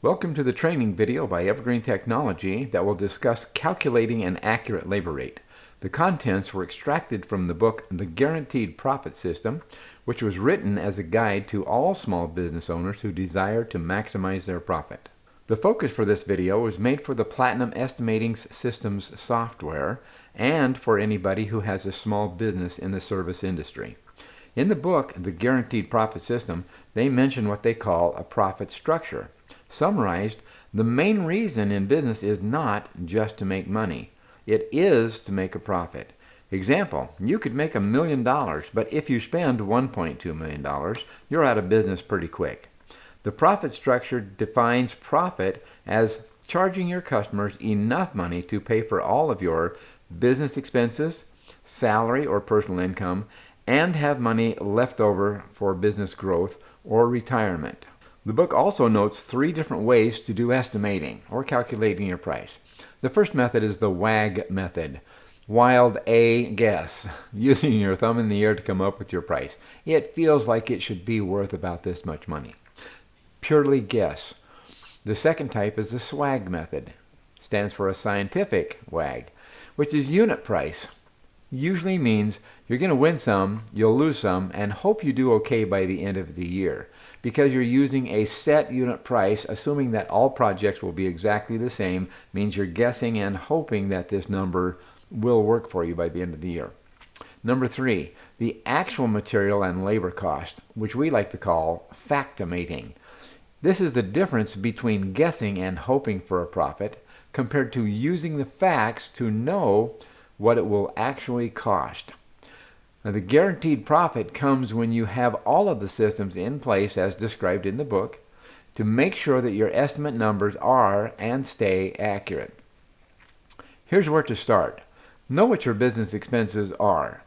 Welcome to the training video by Evergreen Technology that will discuss calculating an accurate labor rate. The contents were extracted from the book The Guaranteed Profit System, which was written as a guide to all small business owners who desire to maximize their profit. The focus for this video was made for the Platinum Estimating Systems software and for anybody who has a small business in the service industry. In the book, The Guaranteed Profit System, they mention what they call a profit structure. Summarized, the main reason in business is not just to make money. It is to make a profit. Example, you could make $1 million, but if you spend $1.2 million, you're out of business pretty quick. The profit structure defines profit as charging your customers enough money to pay for all of your business expenses, salary or personal income, and have money left over for business growth or retirement. The book also notes 3 different ways to do estimating or calculating your price. The first method is the Wag Method. Wild A guess, using your thumb in the air to come up with your price. It feels like it should be worth about this much money. Purely guess. The second type is the Swag Method. Stands for a scientific wag, which is unit price. Usually means you're going to win some, you'll lose some, and hope you do okay by the end of the year, because you're using a set unit price, assuming that all projects will be exactly the same, means you're guessing and hoping that this number will work for you by the end of the year. Number 3, the actual material and labor cost, which we like to call factimating. This is the difference between guessing and hoping for a profit compared to using the facts to know what it will actually cost. Now, the guaranteed profit comes when you have all of the systems in place as described in the book to make sure that your estimate numbers are and stay accurate. Here's where to start. Know what your business expenses are.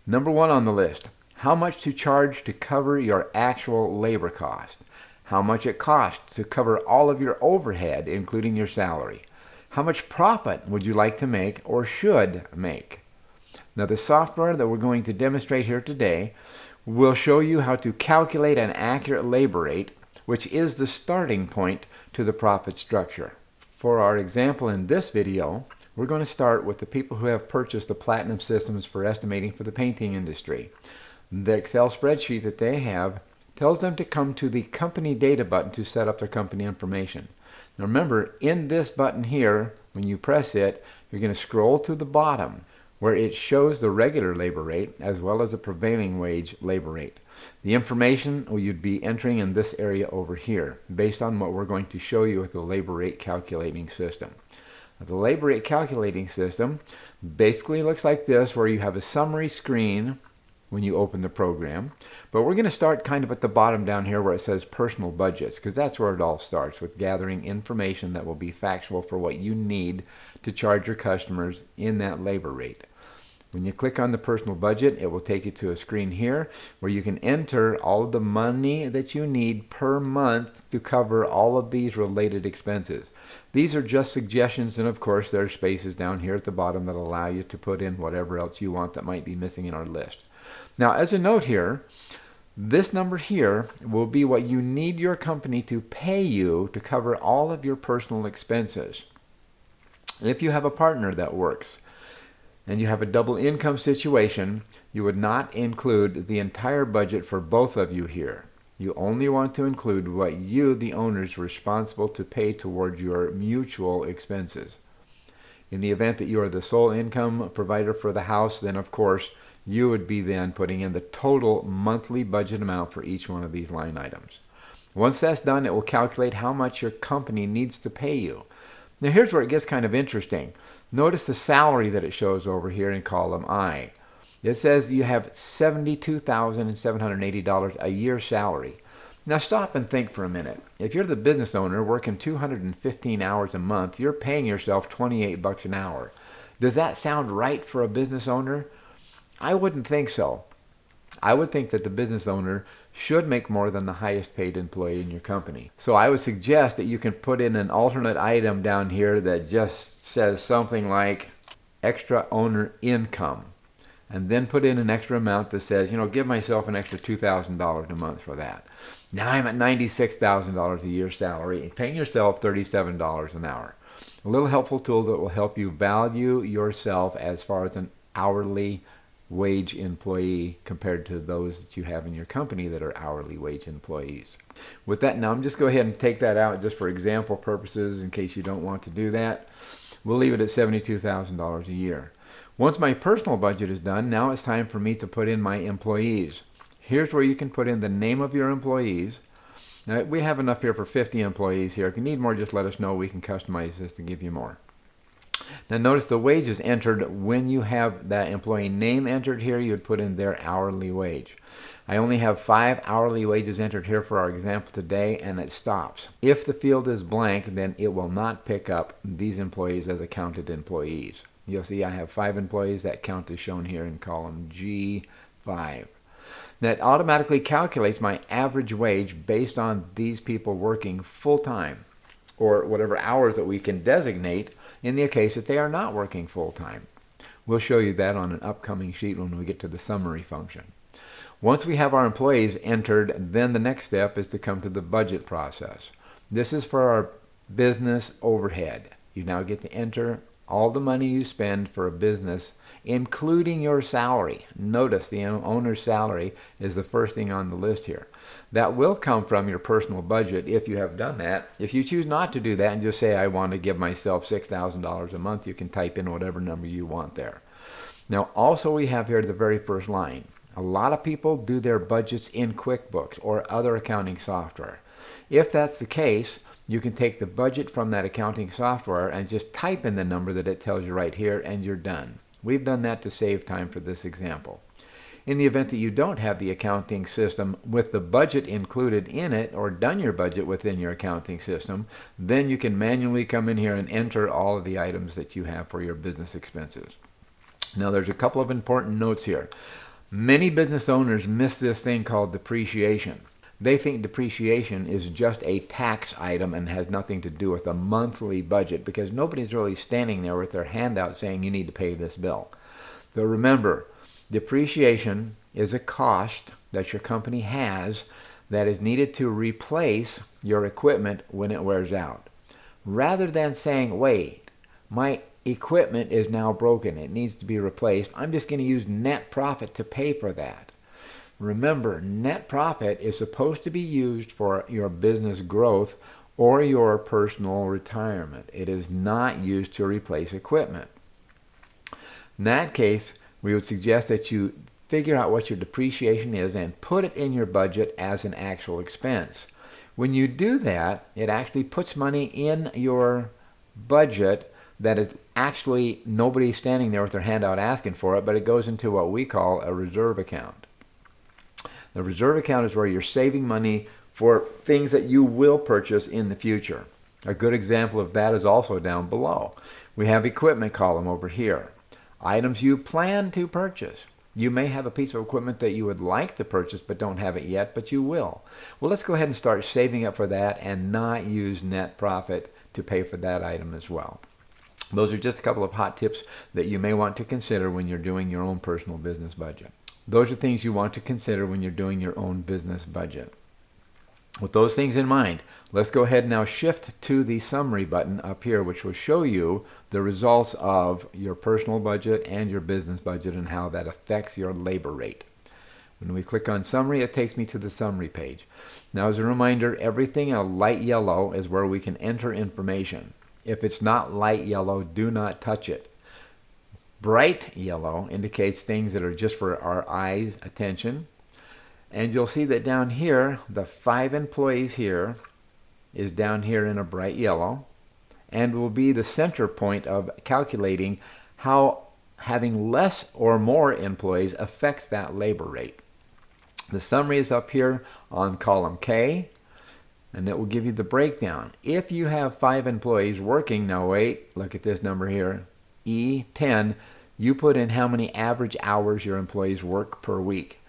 Number 1 on the list, how much to charge to cover your actual labor cost. How much it costs to cover all of your overhead, including your salary. How much profit would you like to make or should make? Now, the software that we're going to demonstrate here today will show you how to calculate an accurate labor rate, which is the starting point to the profit structure. For our example in this video, we're going to start with the people who have purchased the Platinum systems for estimating for the painting industry. The Excel spreadsheet that they have tells them to come to the Company Data button to set up their company information. Now remember, in this button here, when you press it, you're going to scroll to the bottom where it shows the regular labor rate as well as the prevailing wage labor rate. The information you'd be entering in this area over here based on what we're going to show you with the labor rate calculating system. The labor rate calculating system basically looks like this, where you have a summary screen when you open the program, but we're going to start kind of at the bottom down here where it says personal budgets, because that's where it all starts, with gathering information that will be factual for what you need to charge your customers in that labor rate. When you click on the personal budget, it will take you to a screen here where you can enter all of the money that you need per month to cover all of these related expenses. These are just suggestions, and of course there are spaces down here at the bottom that allow you to put in whatever else you want that might be missing in our list. Now, as a note here, this number here will be what you need your company to pay you to cover all of your personal expenses. If you have a partner that works and you have a double income situation, you would not include the entire budget for both of you here. You only want to include what you, the owners, are responsible to pay toward your mutual expenses. In the event that you are the sole income provider for the house, then of course you would be then putting in the total monthly budget amount for each one of these line items. Once that's done, it will calculate how much your company needs to pay you. Now here's where it gets kind of interesting. Notice the salary that it shows over here in column I. It says you have $72,780 a year salary. Now stop and think for a minute. If you're the business owner working 215 hours a month, you're paying yourself $28 an hour. Does that sound right for a business owner? I wouldn't think so. I would think that the business owner should make more than the highest paid employee in your company. So I would suggest that you can put in an alternate item down here that just says something like extra owner income, and then put in an extra amount that says, give myself an extra $2,000 a month for that. Now I'm at $96,000 a year salary and paying yourself $37 an hour. A little helpful tool that will help you value yourself as far as an hourly wage employee compared to those that you have in your company that are hourly wage employees. With that, now I'm just go ahead and take that out just for example purposes in case you don't want to do that. We'll leave it at $72,000 a year. Once my personal budget is done, now it's time for me to put in my employees. Here's where you can put in the name of your employees. Now, we have enough here for 50 employees here. If you need more, just let us know. We can customize this to give you more. Now notice the wages entered. When you have that employee name entered here, you would put in their hourly wage. I only have 5 hourly wages entered here for our example today, and it stops. If the field is blank, then it will not pick up these employees as counted employees. You'll see I have 5 employees. That count is shown here in column G5. That automatically calculates my average wage based on these people working full-time, or whatever hours that we can designate in the case that they are not working full-time. We'll show you that on an upcoming sheet when we get to the summary function. Once we have our employees entered, then the next step is to come to the budget process. This is for our business overhead. You now get to enter all the money you spend for a business, including your salary. Notice the owner's salary is the first thing on the list here. That will come from your personal budget if you have done that. If you choose not to do that and just say, I want to give myself $6,000 a month, you can type in whatever number you want there. Now also we have here the very first line. A lot of people do their budgets in QuickBooks or other accounting software. If that's the case, you can take the budget from that accounting software and just type in the number that it tells you right here, and you're done. We've done that to save time for this example. In the event that you don't have the accounting system with the budget included in it, or done your budget within your accounting system, then you can manually come in here and enter all of the items that you have for your business expenses. Now there's a couple of important notes here. Many business owners miss this thing called depreciation. They think depreciation is just a tax item and has nothing to do with a monthly budget, because nobody's really standing there with their hand out saying you need to pay this bill. But remember, depreciation is a cost that your company has that is needed to replace your equipment when it wears out. Rather than saying, wait, my equipment is now broken, it needs to be replaced, I'm just going to use net profit to pay for that. Remember, net profit is supposed to be used for your business growth or your personal retirement. It is not used to replace equipment. In that case, we would suggest that you figure out what your depreciation is and put it in your budget as an actual expense. When you do that, it actually puts money in your budget that is actually nobody standing there with their hand out asking for it, but it goes into what we call a reserve account. The reserve account is where you're saving money for things that you will purchase in the future. A good example of that is also down below. We have equipment column over here. Items you plan to purchase. You may have a piece of equipment that you would like to purchase but don't have it yet, but you will. Well, let's go ahead and start saving up for that and not use net profit to pay for that item as well. Those are just a couple of hot tips that you may want to consider when you're doing your own personal business budget. Those are things you want to consider when you're doing your own business budget. With those things in mind, let's go ahead and now shift to the summary button up here, which will show you the results of your personal budget and your business budget and how that affects your labor rate. When we click on summary, it takes me to the summary page. Now, as a reminder, everything in a light yellow is where we can enter information. If it's not light yellow, do not touch it. Bright yellow indicates things that are just for our eyes' attention. And you'll see that down here, the 5 employees here is down here in a bright yellow, and will be the center point of calculating how having less or more employees affects that labor rate. The summary is up here on column K, and it will give you the breakdown. If you have 5 employees working, now wait, look at this number here, E10, you put in how many average hours your employees work per week.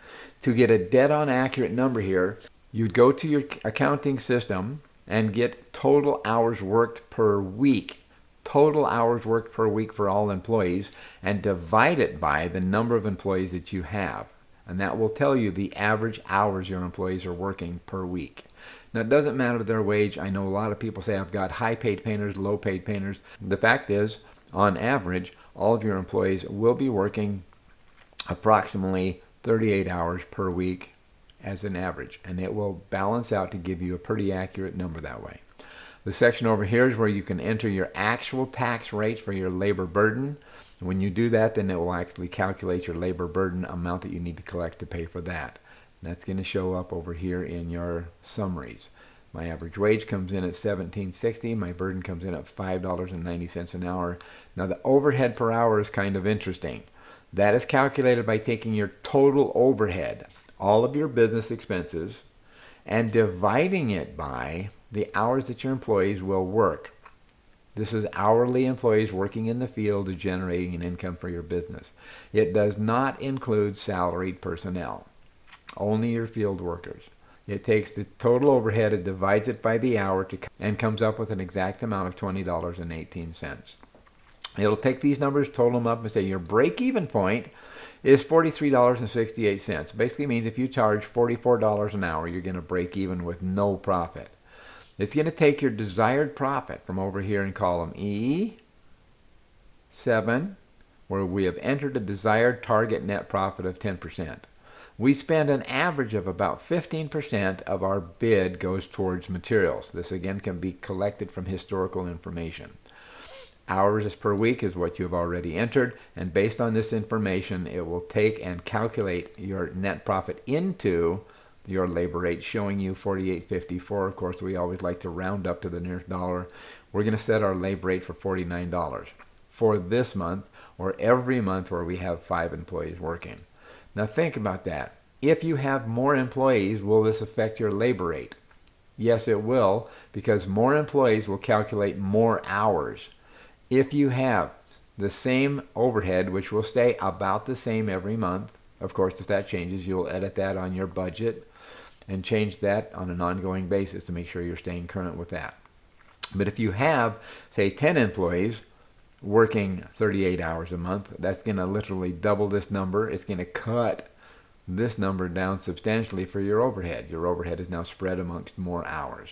To get a dead-on accurate number here, you'd go to your accounting system and get total hours worked per week. Total hours worked per week for all employees, and divide it by the number of employees that you have. and that will tell you the average hours your employees are working per week. Now, it doesn't matter their wage. I know a lot of people say I've got high-paid painters, low-paid painters. The fact is, on average, all of your employees will be working approximately 38 hours per week as an average, and it will balance out to give you a pretty accurate number that way. The section over here is where you can enter your actual tax rates for your labor burden. When you do that, then it will actually calculate your labor burden amount that you need to collect to pay for that. That's going to show up over here in your summaries. My average wage comes in at $17.60. My burden comes in at $5.90 an hour. Now the overhead per hour is kind of interesting. That is calculated by taking your total overhead, all of your business expenses, and dividing it by the hours that your employees will work. This is hourly employees working in the field generating an income for your business. It does not include salaried personnel, only your field workers. It takes the total overhead and divides it by the hour and comes up with an exact amount of $20.18. It'll take these numbers, total them up, and say your break-even point is $43.68. Basically means if you charge $44 an hour, you're going to break even with no profit. It's going to take your desired profit from over here in column E7, where we have entered a desired target net profit of 10%. We spend an average of about 15% of our bid goes towards materials. This again can be collected from historical information. Hours per week is what you have already entered, and based on this information, it will take and calculate your net profit into your labor rate, showing you $48.54. Of course, we always like to round up to the nearest dollar. We're going to set our labor rate for $49 for this month, or every month where we have 5 employees working. Now think about that. If you have more employees, will this affect your labor rate? Yes, it will, because more employees will calculate more hours. If you have the same overhead, which will stay about the same every month, of course, if that changes, you'll edit that on your budget and change that on an ongoing basis to make sure you're staying current with that. But if you have, say, 10 employees working 38 hours a month, that's going to literally double this number. It's going to cut this number down substantially for your overhead. Your overhead is now spread amongst more hours.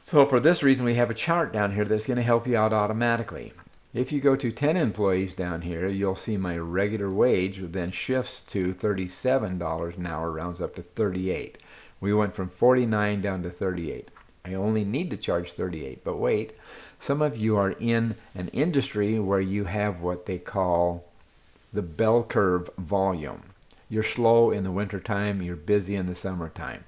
So for this reason, we have a chart down here that's going to help you out automatically. If you go to 10 employees down here, you'll see my regular wage then shifts to $37 an hour, rounds up to 38. We went from 49 down to 38. I only need to charge 38, but wait, some of you are in an industry where you have what they call the bell curve volume. You're slow in the wintertime, you're busy in the summertime.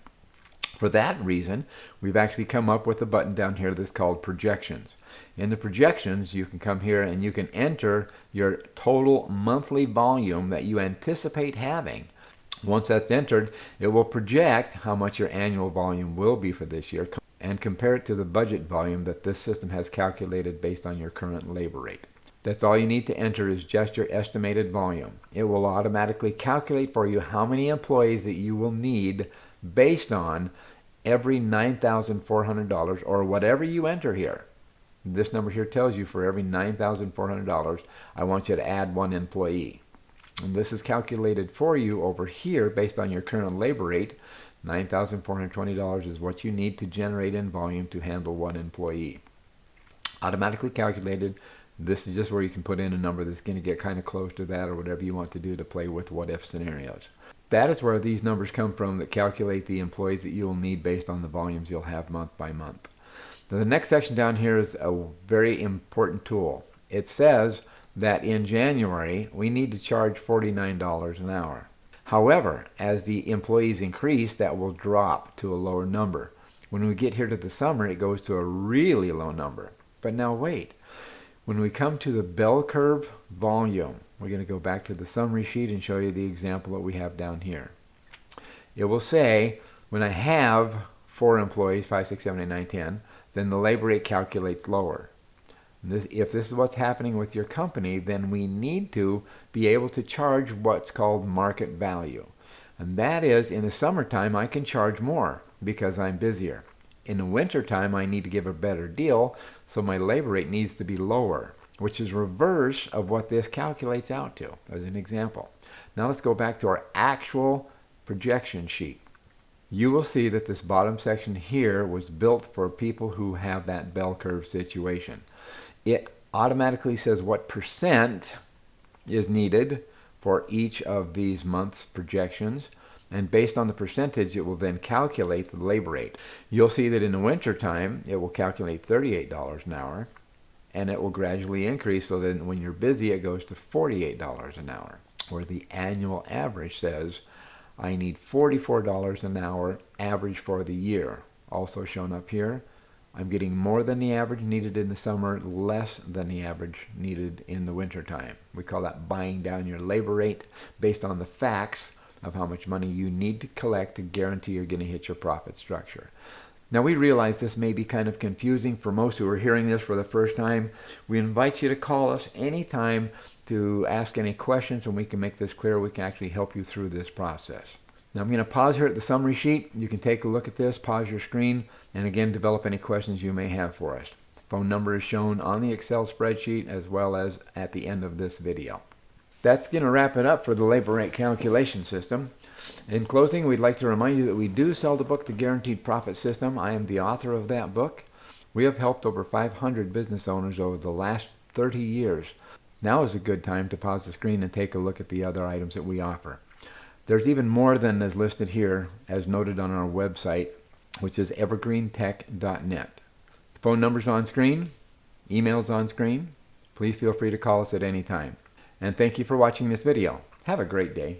For that reason, we've actually come up with a button down here that's called projections. In the projections, you can come here and you can enter your total monthly volume that you anticipate having. Once that's entered, it will project how much your annual volume will be for this year and compare it to the budget volume that this system has calculated based on your current labor rate. That's all you need to enter is just your estimated volume. It will automatically calculate for you how many employees that you will need based on every $9,400 or whatever you enter here. This number here tells you for every $9,400, I want you to add 1 employee. And this is calculated for you over here based on your current labor rate. $9,420 is what you need to generate in volume to handle 1 employee. Automatically calculated. This is just where you can put in a number that's going to get kind of close to that or whatever you want to do to play with what-if scenarios. That is where these numbers come from that calculate the employees that you'll need based on the volumes you'll have month by month. Now, the next section down here is a very important tool. It says that in January we need to charge $49 an hour. However, as the employees increase, that will drop to a lower number. When we get here to the summer, it goes to a really low number. But now wait. When we come to the bell curve volume, we're going to go back to the summary sheet and show you the example that we have down here. It will say when I have 4 employees, 5, 6, 7, 8, 9, 10, then the labor rate calculates lower. If this is what's happening with your company, then we need to be able to charge what's called market value. And that is, in the summertime, I can charge more because I'm busier. In the wintertime, I need to give a better deal, so my labor rate needs to be lower, which is reverse of what this calculates out to, as an example. Now let's go back to our actual projection sheet. You will see that this bottom section here was built for people who have that bell curve situation. It automatically says what percent is needed for each of these months' projections, and based on the percentage it will then calculate the labor rate. You'll see that in the winter time it will calculate $38 an hour, and it will gradually increase so that when you're busy it goes to $48 an hour, where the annual average says I need $44 an hour average for the year. Also shown up here, I'm getting more than the average needed in the summer, less than the average needed in the winter time. We call that buying down your labor rate based on the facts of how much money you need to collect to guarantee you're going to hit your profit structure. Now we realize this may be kind of confusing for most who are hearing this for the first time. We invite you to call us anytime to ask any questions, and we can make this clear. We can actually help you through this process. Now I'm going to pause here at the summary sheet. You can take a look at this, pause your screen, and again develop any questions you may have for us. Phone number is shown on the Excel spreadsheet as well as at the end of this video. That's going to wrap it up for the labor rate calculation system. In closing, we'd like to remind you that we do sell the book, The Guaranteed Profit System. I am the author of that book. We have helped over 500 business owners over the last 30 years. Now is a good time to pause the screen and take a look at the other items that we offer. There's even more than is listed here, as noted on our website, which is evergreentech.net. The phone number's on screen, email's on screen. Please feel free to call us at any time. And thank you for watching this video. Have a great day.